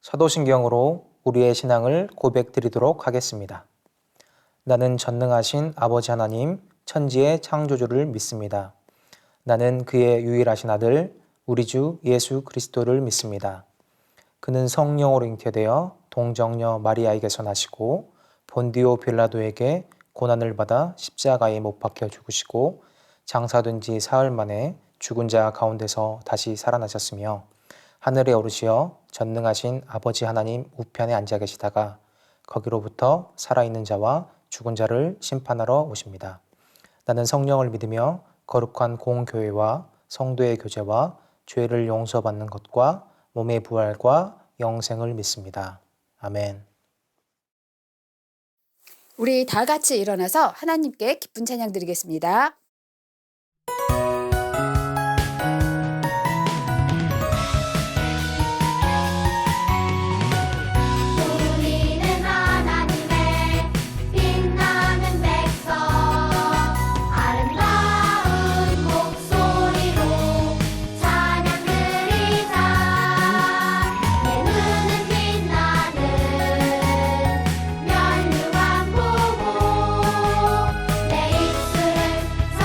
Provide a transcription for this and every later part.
사도신경으로 우리의 신앙을 고백드리도록 하겠습니다. 나는 전능하신 아버지 하나님, 천지의 창조주를 믿습니다. 나는 그의 유일하신 아들, 우리 주 예수 그리스도를 믿습니다. 그는 성령으로 잉태되어 동정녀 마리아에게서 나시고 본디오 빌라도에게 고난을 받아 십자가에 못 박혀 죽으시고 장사된 지 사흘 만에 죽은 자 가운데서 다시 살아나셨으며 하늘에 오르시어 전능하신 아버지 하나님 우편에 앉아 계시다가 거기로부터 살아있는 자와 죽은 자를 심판하러 오십니다. 나는 성령을 믿으며 거룩한 공교회와 성도의 교제와 죄를 용서받는 것과 몸의 부활과 영생을 믿습니다. 아멘. 우리 다 같이 일어나서 하나님께 기쁜 찬양 드리겠습니다. 내 입술은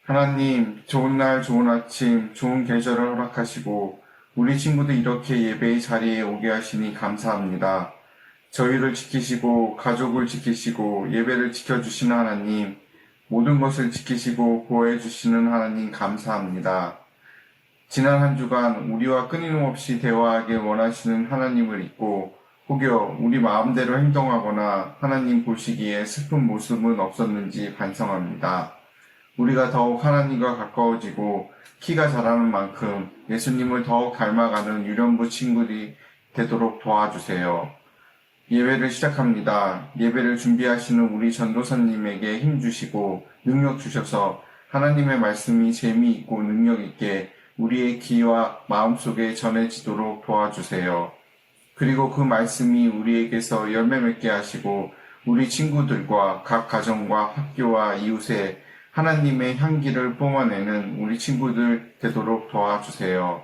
하나님, 좋은 날, 좋은 아침, 좋은 계절을 허락하시고 우리 친구들 이렇게 예배의 자리에 오게 하시니 감사합니다. 저희를 지키시고 가족을 지키시고 예배를 지켜주시는 하나님, 모든 것을 지키시고 보호해 주시는 하나님 감사합니다. 지난 한 주간 우리와 끊임없이 대화하길 원하시는 하나님을 믿고 혹여 우리 마음대로 행동하거나 하나님 보시기에 슬픈 모습은 없었는지 반성합니다. 우리가 더욱 하나님과 가까워지고 키가 자라는 만큼 예수님을 더욱 닮아가는 유년부 친구들이 되도록 도와주세요. 예배를 시작합니다. 예배를 준비하시는 우리 전도사님에게 힘 주시고 능력 주셔서 하나님의 말씀이 재미있고 능력 있게 우리의 귀와 마음속에 전해지도록 도와주세요. 그리고 그 말씀이 우리에게서 열매 맺게 하시고 우리 친구들과 각 가정과 학교와 이웃에 하나님의 향기를 뿜어내는 우리 친구들 되도록 도와주세요.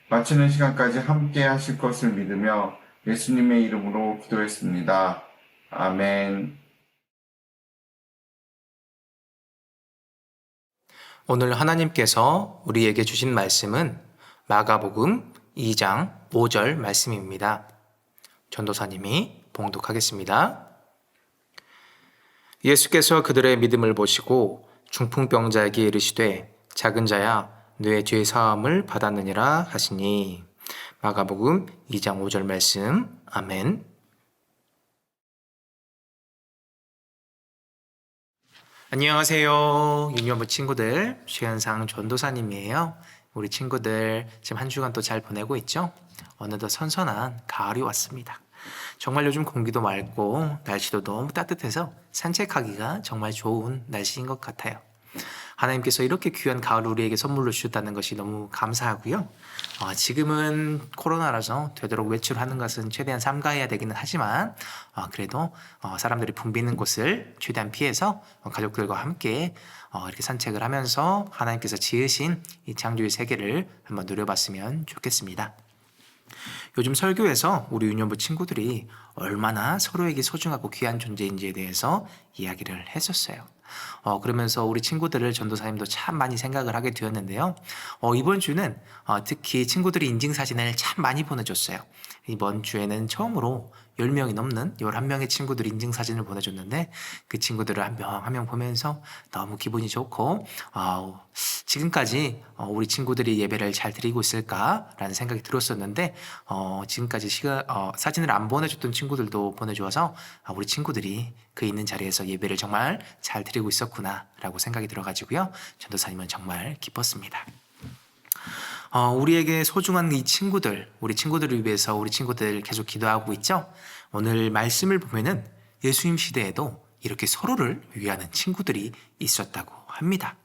마치는 시간까지 함께 하실 것을 믿으며 예수님의 이름으로 기도했습니다. 아멘. 오늘 하나님께서 우리에게 주신 말씀은 마가복음 2장 5절 말씀입니다. 전도사님이 봉독하겠습니다. 예수께서 그들의 믿음을 보시고 중풍병자에게 이르시되 작은 자야 뇌 죄 사함을 받았느니라 하시니. 마가복음 2장 5절 말씀. 아멘. 안녕하세요. 유년부 친구들, 최현상 전도사님이에요. 우리 친구들 지금 한 주간 또 잘 보내고 있죠? 어느덧 선선한 가을이 왔습니다. 정말 요즘 공기도 맑고 날씨도 너무 따뜻해서 산책하기가 정말 좋은 날씨인 것 같아요. 하나님께서 이렇게 귀한 가을 우리에게 선물로 주셨다는 것이 너무 감사하고요. 지금은 코로나라서 되도록 외출하는 것은 최대한 삼가해야 되기는 하지만 그래도 사람들이 붐비는 곳을 최대한 피해서 가족들과 함께 이렇게 산책을 하면서 하나님께서 지으신 이 창조의 세계를 한번 누려봤으면 좋겠습니다. 요즘 설교에서 우리 유년부 친구들이 얼마나 서로에게 소중하고 귀한 존재인지에 대해서 이야기를 했었어요. 그러면서 우리 친구들을 전도사님도 참 많이 생각을 하게 되었는데요. 이번 주는 특히 친구들이 인증사진을 참 많이 보내줬어요. 이번 주에는 처음으로 10명이 넘는 11명의 친구들이 인증사진을 보내줬는데 그 친구들을 한 명 한 명 보면서 너무 기분이 좋고 지금까지 우리 친구들이 예배를 잘 드리고 있을까라는 생각이 들었었는데 지금까지 사진을 안 보내줬던 친구들도 보내주어서 우리 친구들이 그 있는 자리에서 예배를 정말 잘 드리고 있었구나라고 생각이 들어가지고요. 전도사님은 정말 기뻤습니다. 우리에게 소중한 이 친구들, 우리 친구들을 위해서 우리 친구들 계속 기도하고 있죠. 오늘 말씀을 보면은 예수님 시대에도 이렇게 서로를 위하는 친구들이 있었다고 합니다.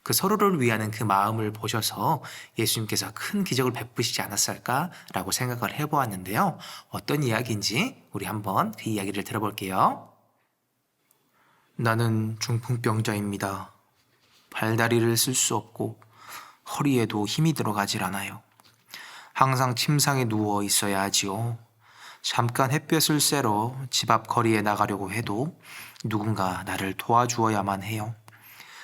그 서로를 위하는 그 마음을 보셔서 예수님께서 큰 기적을 베푸시지 않았을까라고 생각을 해보았는데요. 어떤 이야기인지 우리 한번 그 이야기를 들어볼게요. 나는 중풍병자입니다. 발다리를 쓸 수 없고 허리에도 힘이 들어가질 않아요. 항상 침상에 누워 있어야 하지요. 잠깐 햇볕을 쐬러 집 앞 거리에 나가려고 해도 누군가 나를 도와주어야만 해요.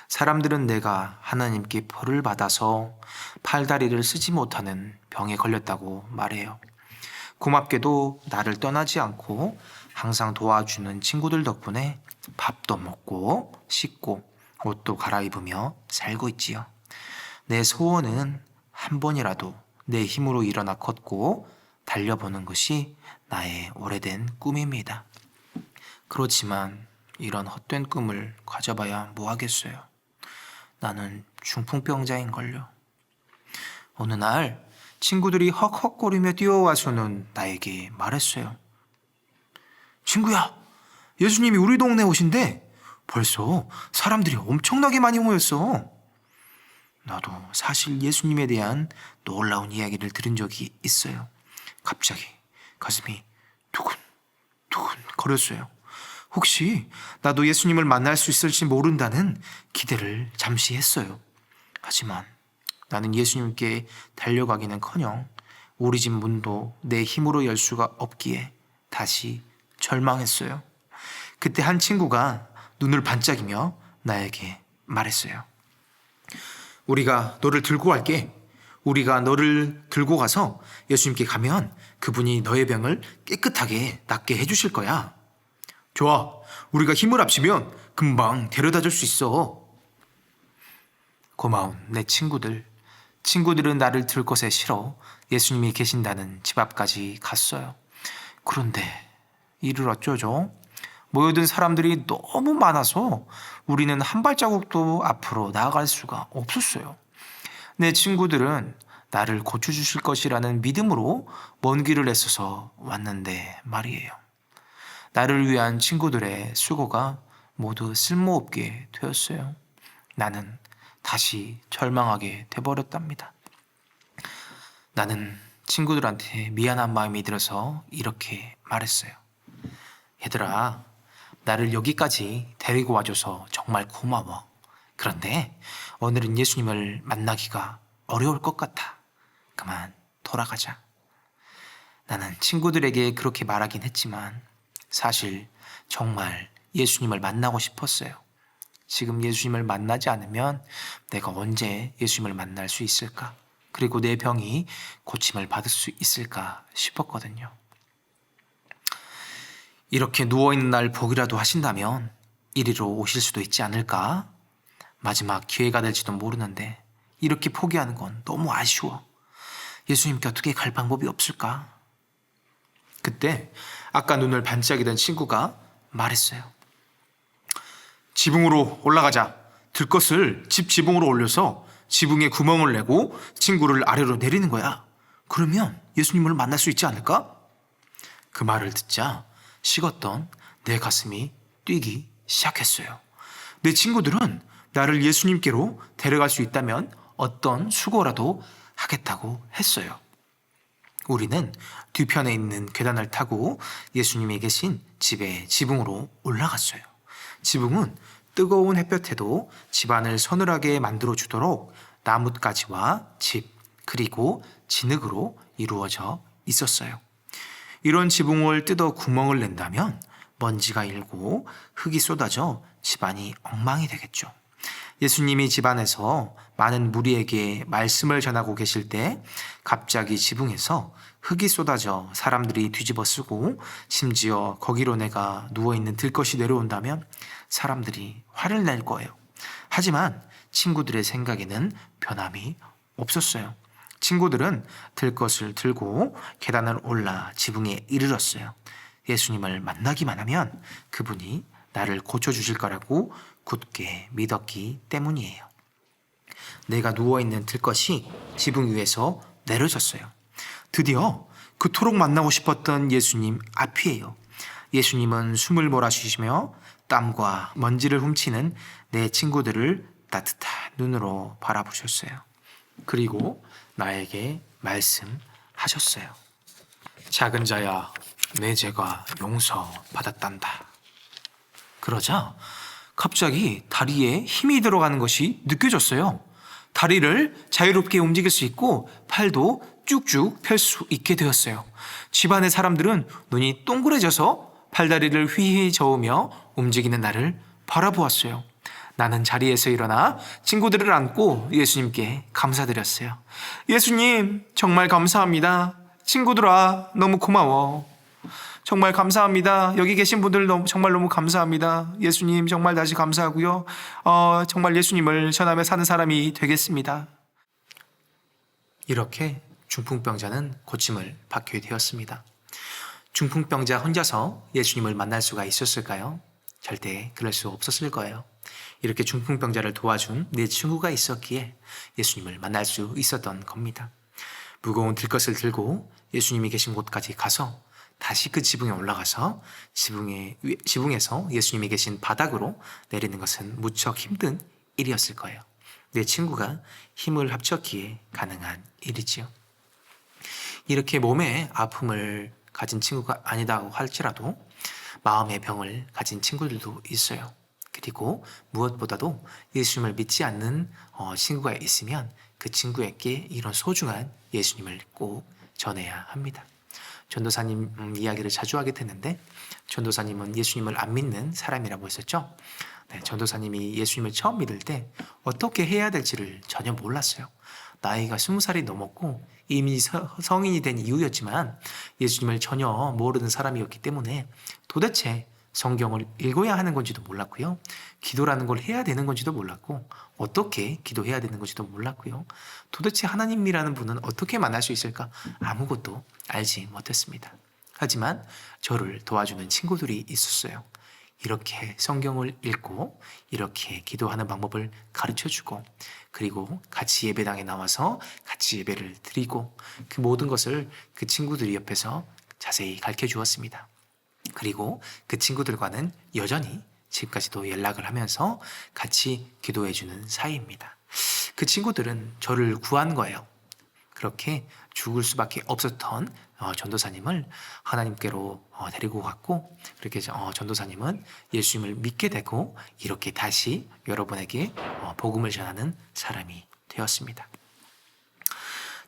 사람들은 내가 하나님께 벌을 받아서 팔다리를 쓰지 못하는 병에 걸렸다고 말해요. 고맙게도 나를 떠나지 않고 항상 도와주는 친구들 덕분에 밥도 먹고 씻고 옷도 갈아입으며 살고 있지요. 내 소원은 한 번이라도 내 힘으로 일어나 걷고 달려보는 것이 나의 오래된 꿈입니다. 그렇지만 이런 헛된 꿈을 가져봐야 뭐하겠어요. 나는 중풍병자인걸요. 어느 날 친구들이 헉헉거리며 뛰어와서는 나에게 말했어요. 친구야, 예수님이 우리 동네에 오신대. 벌써 사람들이 엄청나게 많이 모였어. 나도 사실 예수님에 대한 놀라운 이야기를 들은 적이 있어요. 갑자기 가슴이 두근두근 거렸어요. 혹시 나도 예수님을 만날 수 있을지 모른다는 기대를 잠시 했어요. 하지만 나는 예수님께 달려가기는커녕 우리 집 문도 내 힘으로 열 수가 없기에 다시 절망했어요. 그때 한 친구가 눈을 반짝이며 나에게 말했어요. 우리가 너를 들고 갈게. 우리가 너를 들고 가서 예수님께 가면 그분이 너의 병을 깨끗하게 낫게 해주실 거야. 좋아. 우리가 힘을 합치면 금방 데려다 줄 수 있어. 고마운 내 친구들. 친구들은 나를 들 것에 싫어 예수님이 계신다는 집 앞까지 갔어요. 그런데 이를 어쩌죠? 모여든 사람들이 너무 많아서 우리는 한 발자국도 앞으로 나아갈 수가 없었어요. 내 친구들은 나를 고쳐주실 것이라는 믿음으로 먼 길을 애써서 왔는데 말이에요. 나를 위한 친구들의 수고가 모두 쓸모없게 되었어요. 나는 다시 절망하게 돼버렸답니다. 나는 친구들한테 미안한 마음이 들어서 이렇게 말했어요. 얘들아, 나를 여기까지 데리고 와줘서 정말 고마워. 그런데 오늘은 예수님을 만나기가 어려울 것 같아. 그만 돌아가자. 나는 친구들에게 그렇게 말하긴 했지만 사실 정말 예수님을 만나고 싶었어요. 지금 예수님을 만나지 않으면 내가 언제 예수님을 만날 수 있을까? 그리고 내 병이 고침을 받을 수 있을까 싶었거든요. 이렇게 누워있는 날 복이라도 하신다면 이리로 오실 수도 있지 않을까? 마지막 기회가 될지도 모르는데 이렇게 포기하는 건 너무 아쉬워. 예수님께 어떻게 갈 방법이 없을까? 그때 아까 눈을 반짝이던 친구가 말했어요. 지붕으로 올라가자. 들것을 집 지붕으로 올려서 지붕에 구멍을 내고 친구를 아래로 내리는 거야. 그러면 예수님을 만날 수 있지 않을까? 그 말을 듣자 식었던 내 가슴이 뛰기 시작했어요. 내 친구들은 나를 예수님께로 데려갈 수 있다면 어떤 수고라도 하겠다고 했어요. 우리는 뒤편에 있는 계단을 타고 예수님이 계신 집의 지붕으로 올라갔어요. 지붕은 뜨거운 햇볕에도 집안을 서늘하게 만들어주도록 나뭇가지와 집 그리고 진흙으로 이루어져 있었어요. 이런 지붕을 뜯어 구멍을 낸다면 먼지가 일고 흙이 쏟아져 집안이 엉망이 되겠죠. 예수님이 집안에서 많은 무리에게 말씀을 전하고 계실 때 갑자기 지붕에서 흙이 쏟아져 사람들이 뒤집어 쓰고 심지어 거기로 내가 누워있는 들것이 내려온다면 사람들이 화를 낼 거예요. 하지만 친구들의 생각에는 변함이 없었어요. 친구들은 들것을 들고 계단을 올라 지붕에 이르렀어요. 예수님을 만나기만 하면 그분이 나를 고쳐주실 거라고 굳게 믿었기 때문이에요. 내가 누워있는 들것이 지붕 위에서 내려졌어요. 드디어 그토록 만나고 싶었던 예수님 앞이에요. 예수님은 숨을 몰아쉬시며 땀과 먼지를 훔치는 내 친구들을 따뜻한 눈으로 바라보셨어요. 그리고 나에게 말씀하셨어요. 작은 자야, 내 죄가 용서받았단다. 그러자 갑자기 다리에 힘이 들어가는 것이 느껴졌어요. 다리를 자유롭게 움직일 수 있고 팔도 쭉쭉 펼 수 있게 되었어요. 집안의 사람들은 눈이 동그래져서 팔다리를 휘휘 저으며 움직이는 나를 바라보았어요. 나는 자리에서 일어나 친구들을 안고 예수님께 감사드렸어요. 예수님, 정말 감사합니다. 친구들아, 너무 고마워. 정말 감사합니다. 여기 계신 분들 정말 너무 감사합니다. 예수님 정말 다시 감사하고요. 정말 예수님을 전하며 사는 사람이 되겠습니다. 이렇게 중풍병자는 고침을 받게 되었습니다. 중풍병자 혼자서 예수님을 만날 수가 있었을까요? 절대 그럴 수 없었을 거예요. 이렇게 중풍병자를 도와준 내 친구가 있었기에 예수님을 만날 수 있었던 겁니다. 무거운 들것을 들고 예수님이 계신 곳까지 가서 다시 그 지붕에 올라가서 지붕에서 예수님이 계신 바닥으로 내리는 것은 무척 힘든 일이었을 거예요. 내 친구가 힘을 합쳤기에 가능한 일이지요. 이렇게 몸에 아픔을 가진 친구가 아니다고 할지라도 마음의 병을 가진 친구들도 있어요. 그리고 무엇보다도 예수님을 믿지 않는 친구가 있으면 그 친구에게 이런 소중한 예수님을 꼭 전해야 합니다. 전도사님 이야기를 자주 하게 되는데 전도사님은 예수님을 안 믿는 사람이라고 했었죠. 네, 전도사님이 예수님을 처음 믿을 때 어떻게 해야 될지를 전혀 몰랐어요. 나이가 20살이 넘었고 이미 성인이 된 이후였지만 예수님을 전혀 모르는 사람이었기 때문에 도대체 성경을 읽어야 하는 건지도 몰랐고요. 기도라는 걸 해야 되는 건지도 몰랐고 어떻게 기도해야 되는 건지도 몰랐고요. 도대체 하나님이라는 분은 어떻게 만날 수 있을까? 아무것도 알지 못했습니다. 하지만 저를 도와주는 친구들이 있었어요. 이렇게 성경을 읽고 이렇게 기도하는 방법을 가르쳐주고 그리고 같이 예배당에 나와서 같이 예배를 드리고 그 모든 것을 그 친구들이 옆에서 자세히 가르쳐 주었습니다. 그리고 그 친구들과는 여전히 지금까지도 연락을 하면서 같이 기도해 주는 사이입니다. 그 친구들은 저를 구한 거예요. 그렇게 죽을 수밖에 없었던 전도사님을 하나님께로 데리고 갔고 그렇게 전도사님은 예수님을 믿게 되고 이렇게 다시 여러분에게 복음을 전하는 사람이 되었습니다.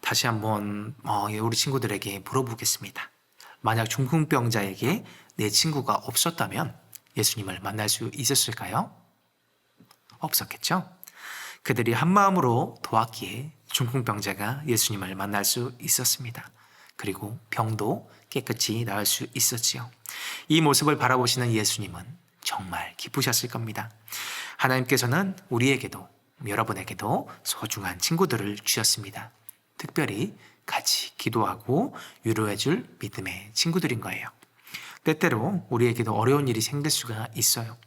다시 한번 우리 친구들에게 물어보겠습니다. 만약 중풍병자에게 내 친구가 없었다면 예수님을 만날 수 있었을까요? 없었겠죠? 그들이 한마음으로 도왔기에 중풍병자가 예수님을 만날 수 있었습니다. 그리고 병도 깨끗이 나을 수 있었지요. 이 모습을 바라보시는 예수님은 정말 기쁘셨을 겁니다. 하나님께서는 우리에게도 여러분에게도 소중한 친구들을 주셨습니다. 특별히 같이 기도하고 위로해줄 믿음의 친구들인 거예요. 때때로 우리에게도 어려운 일이 생길 수가 있어요.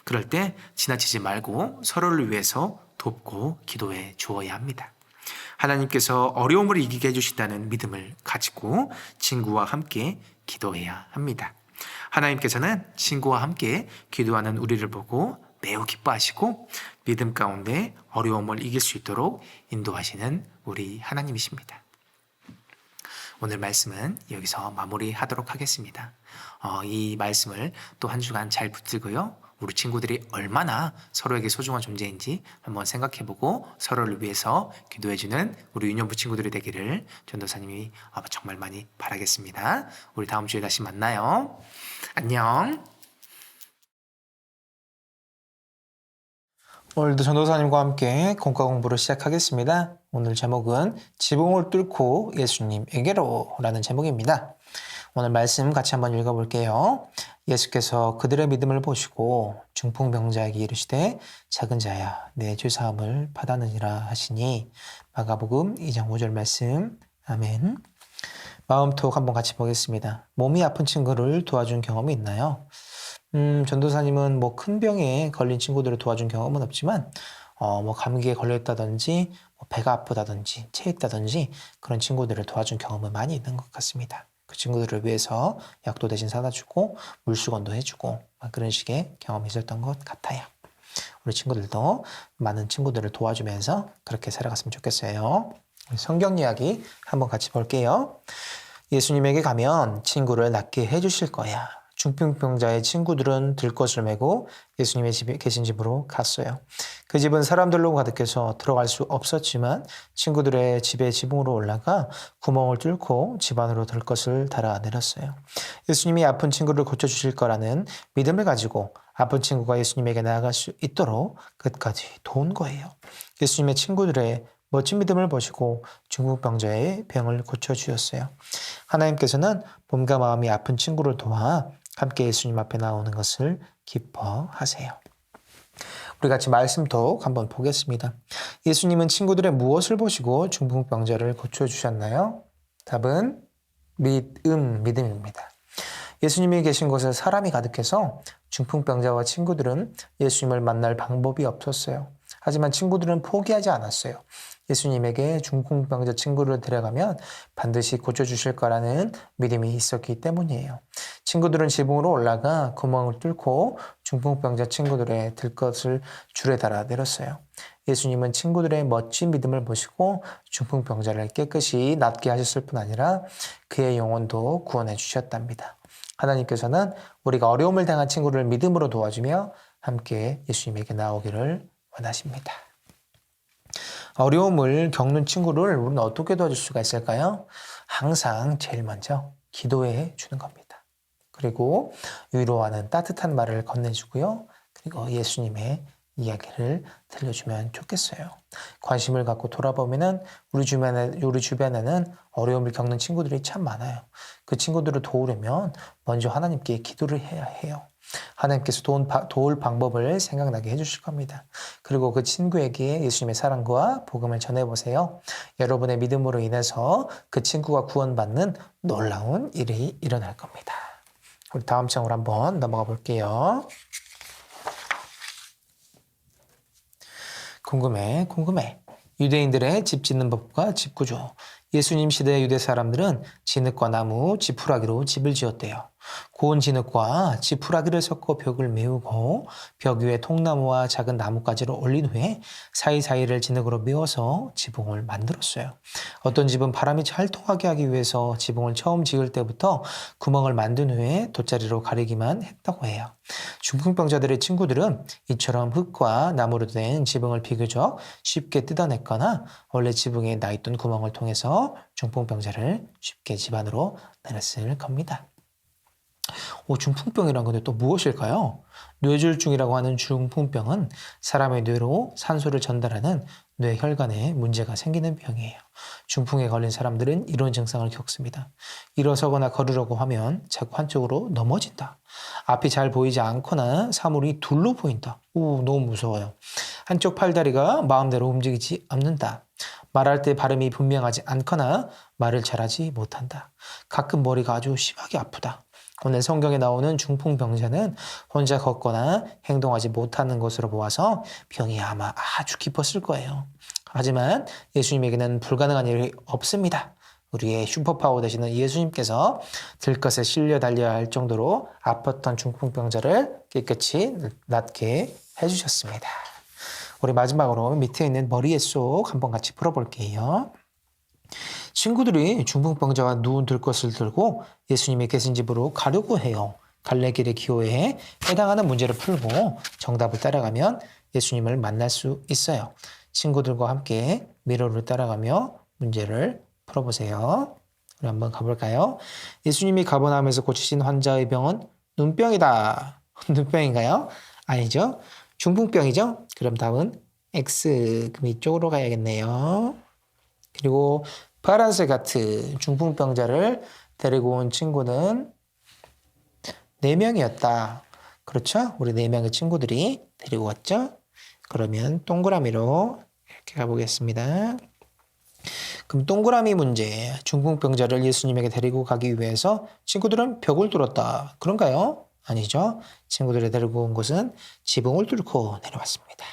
그럴 때 지나치지 말고 서로를 위해서 돕고 기도해 주어야 합니다. 하나님께서 어려움을 이기게 해주신다는 믿음을 가지고 친구와 함께 기도해야 합니다. 하나님께서는 친구와 함께 기도하는 우리를 보고 매우 기뻐하시고 믿음 가운데 어려움을 이길 수 있도록 인도하시는 우리 하나님이십니다. 오늘 말씀은 여기서 마무리하도록 하겠습니다. 이 말씀을 또 한 주간 잘 붙들고요. 우리 친구들이 얼마나 서로에게 소중한 존재인지 한번 생각해보고 서로를 위해서 기도해주는 우리 유년부 친구들이 되기를 전도사님이 정말 많이 바라겠습니다. 우리 다음 주에 다시 만나요. 안녕. 오늘도 전도사님과 함께 공과 공부를 시작하겠습니다. 오늘 제목은 지붕을 뚫고 예수님에게로 라는 제목입니다. 오늘 말씀 같이 한번 읽어볼게요. 예수께서 그들의 믿음을 보시고 중풍병자에게 이르시되 작은 자야 내 죄사함을 받았느니라 하시니 마가복음 2장 5절 말씀. 아멘. 마음톡 한번 같이 보겠습니다. 몸이 아픈 친구를 도와준 경험이 있나요? 전도사님은 큰 병에 걸린 친구들을 도와준 경험은 없지만 감기에 걸렸다든지 배가 아프다든지 체했다든지 그런 친구들을 도와준 경험은 많이 있는 것 같습니다. 그 친구들을 위해서 약도 대신 사다 주고 물수건도 해주고 그런 식의 경험이 있었던 것 같아요. 우리 친구들도 많은 친구들을 도와주면서 그렇게 살아갔으면 좋겠어요. 성경 이야기 한번 같이 볼게요. 예수님에게 가면 친구를 낫게 해주실 거야. 중풍병자의 친구들은 들것을 메고 예수님의 집에 계신 집으로 갔어요. 그 집은 사람들로 가득해서 들어갈 수 없었지만 친구들의 집에 지붕으로 올라가 구멍을 뚫고 집 안으로 들것을 달아내렸어요. 예수님이 아픈 친구를 고쳐주실 거라는 믿음을 가지고 아픈 친구가 예수님에게 나아갈 수 있도록 끝까지 도운 거예요. 예수님의 친구들의 멋진 믿음을 보시고 중풍병자의 병을 고쳐주셨어요. 하나님께서는 몸과 마음이 아픈 친구를 도와 함께 예수님 앞에 나오는 것을 기뻐하세요. 우리 같이 말씀톡 한번 보겠습니다. 예수님은 친구들의 무엇을 보시고 중풍병자를 고쳐주셨나요? 답은 믿음입니다. 예수님이 계신 곳에 사람이 가득해서 중풍병자와 친구들은 예수님을 만날 방법이 없었어요. 하지만 친구들은 포기하지 않았어요. 예수님에게 중풍병자 친구를 데려가면 반드시 고쳐주실 거라는 믿음이 있었기 때문이에요. 친구들은 지붕으로 올라가 구멍을 뚫고 중풍병자 친구들의 들것을 줄에 달아 내렸어요. 예수님은 친구들의 멋진 믿음을 보시고 중풍병자를 깨끗이 낫게 하셨을 뿐 아니라 그의 영혼도 구원해 주셨답니다. 하나님께서는 우리가 어려움을 당한 친구를 믿음으로 도와주며 함께 예수님에게 나오기를 원하십니다. 어려움을 겪는 친구를 우리는 어떻게 도와줄 수가 있을까요? 항상 제일 먼저 기도해 주는 겁니다. 그리고 위로하는 따뜻한 말을 건네주고요. 그 그리고 예수님의 이야기를 들려주면 좋겠어요. 관심을 갖고 돌아보면은 우리 주변에는 어려움을 겪는 친구들이 참 많아요. 그 친구들을 도우려면 먼저 하나님께 기도를 해야 해요. 하나님께서 도울 방법을 생각나게 해주실 겁니다. 그리고 그 친구에게 예수님의 사랑과 복음을 전해보세요. 여러분의 믿음으로 인해서 그 친구가 구원받는 놀라운 일이 일어날 겁니다. 우리 다음 장으로 한번 넘어가 볼게요. 궁금해. 유대인들의 집 짓는 법과 집 구조. 예수님 시대 유대 사람들은 진흙과 나무, 지푸라기로 집을 지었대요. 고운 진흙과 지푸라기를 섞어 벽을 메우고 벽 위에 통나무와 작은 나뭇가지를 올린 후에 사이사이를 진흙으로 메워서 지붕을 만들었어요. 어떤 집은 바람이 잘 통하게 하기 위해서 지붕을 처음 지을 때부터 구멍을 만든 후에 돗자리로 가리기만 했다고 해요. 중풍병자들의 친구들은 이처럼 흙과 나무로 된 지붕을 비교적 쉽게 뜯어냈거나 원래 지붕에 나 있던 구멍을 통해서 중풍병자를 쉽게 집 안으로 내렸을 겁니다. 중풍병이란 건데 또 무엇일까요? 뇌졸중이라고 하는 중풍병은 사람의 뇌로 산소를 전달하는 뇌혈관에 문제가 생기는 병이에요. 중풍에 걸린 사람들은 이런 증상을 겪습니다. 일어서거나 걸으려고 하면 자꾸 한쪽으로 넘어진다. 앞이 잘 보이지 않거나 사물이 둘로 보인다. 너무 무서워요. 한쪽 팔다리가 마음대로 움직이지 않는다. 말할 때 발음이 분명하지 않거나 말을 잘하지 못한다. 가끔 머리가 아주 심하게 아프다. 오늘 성경에 나오는 중풍병자는 혼자 걷거나 행동하지 못하는 것으로 보아서 병이 아마 아주 깊었을 거예요. 하지만 예수님에게는 불가능한 일이 없습니다. 우리의 슈퍼파워 되시는 예수님께서 들것에 실려 달려야 할 정도로 아팠던 중풍병자를 깨끗이 낫게 해주셨습니다. 우리 마지막으로 밑에 있는 머리의 속 한번 같이 풀어볼게요. 친구들이 중풍병자가 누운 들것을 들고 예수님이 계신 집으로 가려고 해요. 갈래길의 기호에 해당하는 문제를 풀고 정답을 따라가면 예수님을 만날 수 있어요. 친구들과 함께 미로를 따라가며 문제를 풀어보세요. 우리 한번 가볼까요? 예수님이 가버나움에서 고치신 환자의 병은 눈병이다. 눈병인가요? 아니죠. 중풍병이죠. 그럼 다음은 X. 그럼 이쪽으로 가야겠네요. 그리고 파란색 하트, 중풍병자를 데리고 온 친구는 4명이었다. 그렇죠? 우리 4명의 친구들이 데리고 왔죠? 그러면 동그라미로 이렇게 가보겠습니다. 그럼 동그라미 문제, 중풍병자를 예수님에게 데리고 가기 위해서 친구들은 벽을 뚫었다. 그런가요? 아니죠. 친구들을 데리고 온 곳은 지붕을 뚫고 내려왔습니다.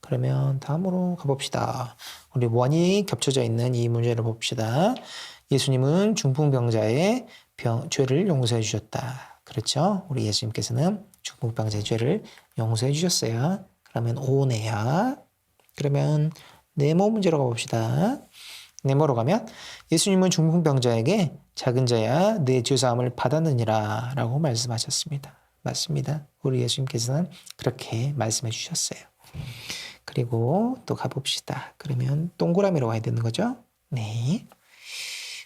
그러면 다음으로 가봅시다. 우리 원이 겹쳐져 있는 이 문제를 봅시다. 예수님은 중풍병자의 죄를 용서해 주셨다. 그렇죠? 우리 예수님께서는 중풍병자의 죄를 용서해 주셨어요. 그러면 O네요. 그러면 네모 문제로 가봅시다. 네모로 가면 예수님은 중풍병자에게 작은 자야 내 죄사함을 받았느니라 라고 말씀하셨습니다. 맞습니다. 우리 예수님께서는 그렇게 말씀해 주셨어요. 그리고 또 가봅시다. 그러면 동그라미로 와야 되는 거죠? 네.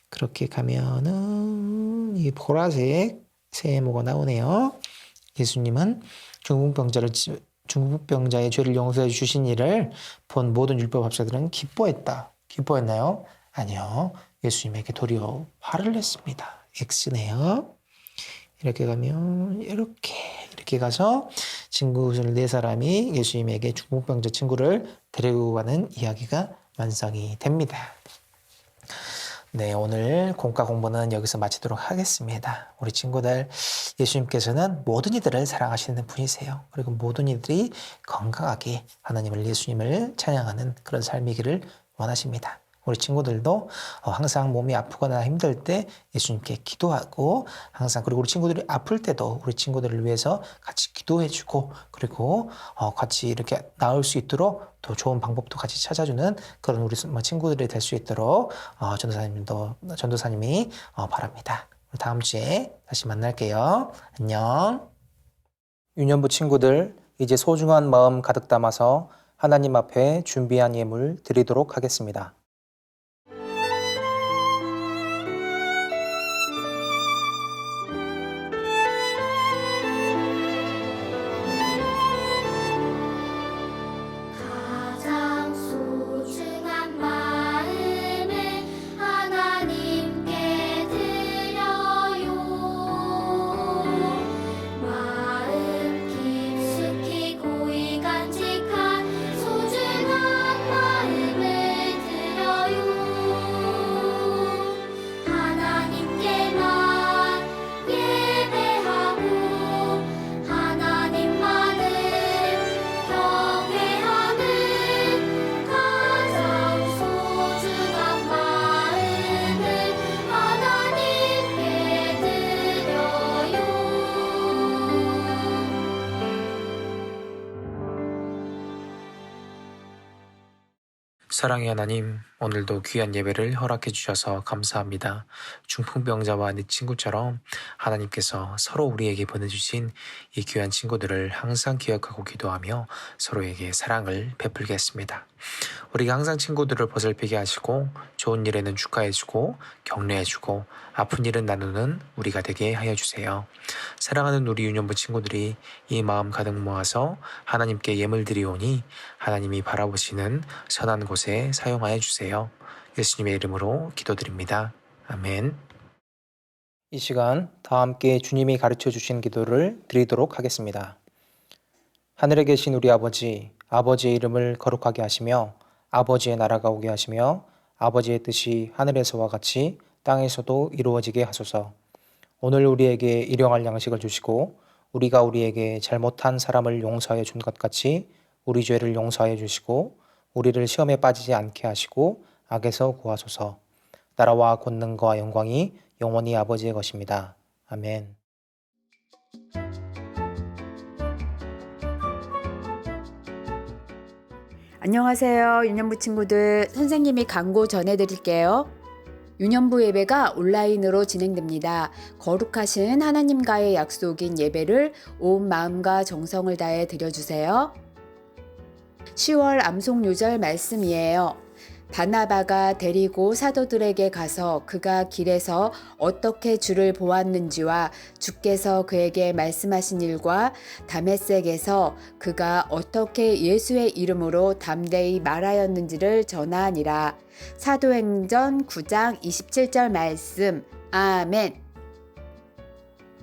그렇게 가면은 이 보라색 세모가 나오네요. 예수님은 중풍병자의 죄를 용서해 주신 일을 본 모든 율법학자들은 기뻐했다. 기뻐했나요? 아니요. 예수님에게 도리어 화를 냈습니다. X네요. 이렇게 가면 이렇게 가서 친구 4사람이 예수님에게 중풍병자 친구를 데리고 가는 이야기가 완성이 됩니다. 네, 오늘 공과 공부는 여기서 마치도록 하겠습니다. 우리 친구들, 예수님께서는 모든 이들을 사랑하시는 분이세요. 그리고 모든 이들이 건강하게 하나님을, 예수님을 찬양하는 그런 삶이기를 원하십니다. 우리 친구들도 항상 몸이 아프거나 힘들 때 예수님께 기도하고, 항상, 그리고 우리 친구들이 아플 때도 우리 친구들을 위해서 같이 기도해주고, 그리고 같이 이렇게 나을 수 있도록 더 좋은 방법도 같이 찾아주는 그런 우리 친구들이 될 수 있도록 전도사님이 바랍니다. 다음 주에 다시 만날게요. 안녕. 유년부 친구들, 이제 소중한 마음 가득 담아서 하나님 앞에 준비한 예물 드리도록 하겠습니다. 사랑의 하나님, 오늘도 귀한 예배를 허락해 주셔서 감사합니다. 중풍병자와 내 친구처럼 하나님께서 서로 우리에게 보내주신 이 귀한 친구들을 항상 기억하고 기도하며 서로에게 사랑을 베풀겠습니다. 우리가 항상 친구들을 보살피게 하시고 좋은 일에는 축하해주고 격려해주고 아픈 일은 나누는 우리가 되게 하여 주세요. 사랑하는 우리 유년부 친구들이 이 마음 가득 모아서 하나님께 예물 드리오니 하나님이 바라보시는 선한 곳에 사용하여 주세요. 예수님의 이름으로 기도드립니다. 아멘. 이 시간 다 함께 주님이 가르쳐 주신 기도를 드리도록 하겠습니다. 하늘에 계신 우리 아버지, 아버지의 이름을 거룩하게 하시며 아버지의 나라가 오게 하시며 아버지의 뜻이 하늘에서와 같이 땅에서도 이루어지게 하소서. 오늘 우리에게 일용할 양식을 주시고 우리가 우리에게 잘못한 사람을 용서해 준 것 같이 우리 죄를 용서해 주시고 우리를 시험에 빠지지 않게 하시고 악에서 구하소서. 나라와 권능과 영광이 영원히 아버지의 것입니다. 아멘. 안녕하세요. 유년부 친구들. 선생님이 광고 전해드릴게요. 유년부 예배가 온라인으로 진행됩니다. 거룩하신 하나님과의 약속인 예배를 온 마음과 정성을 다해 드려주세요. 10월 암송 요절 말씀이에요. 바나바가 데리고 사도들에게 가서 그가 길에서 어떻게 주를 보았는지와 주께서 그에게 말씀하신 일과 다메섹에서 그가 어떻게 예수의 이름으로 담대히 말하였는지를 전하니라. 사도행전 9장 27절 말씀. 아멘.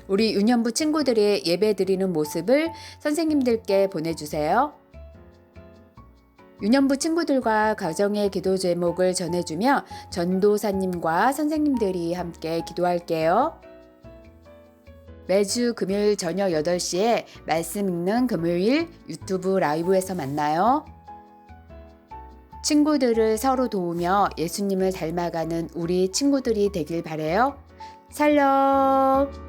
우리 유년부 친구들이 예배 드리는 모습을 선생님들께 보내주세요. 유년부 친구들과 가정의 기도 제목을 전해주며 전도사님과 선생님들이 함께 기도할게요. 매주 금요일 저녁 8시에 말씀 읽는 금요일 유튜브 라이브에서 만나요. 친구들을 서로 도우며 예수님을 닮아가는 우리 친구들이 되길 바래요. 샬롬.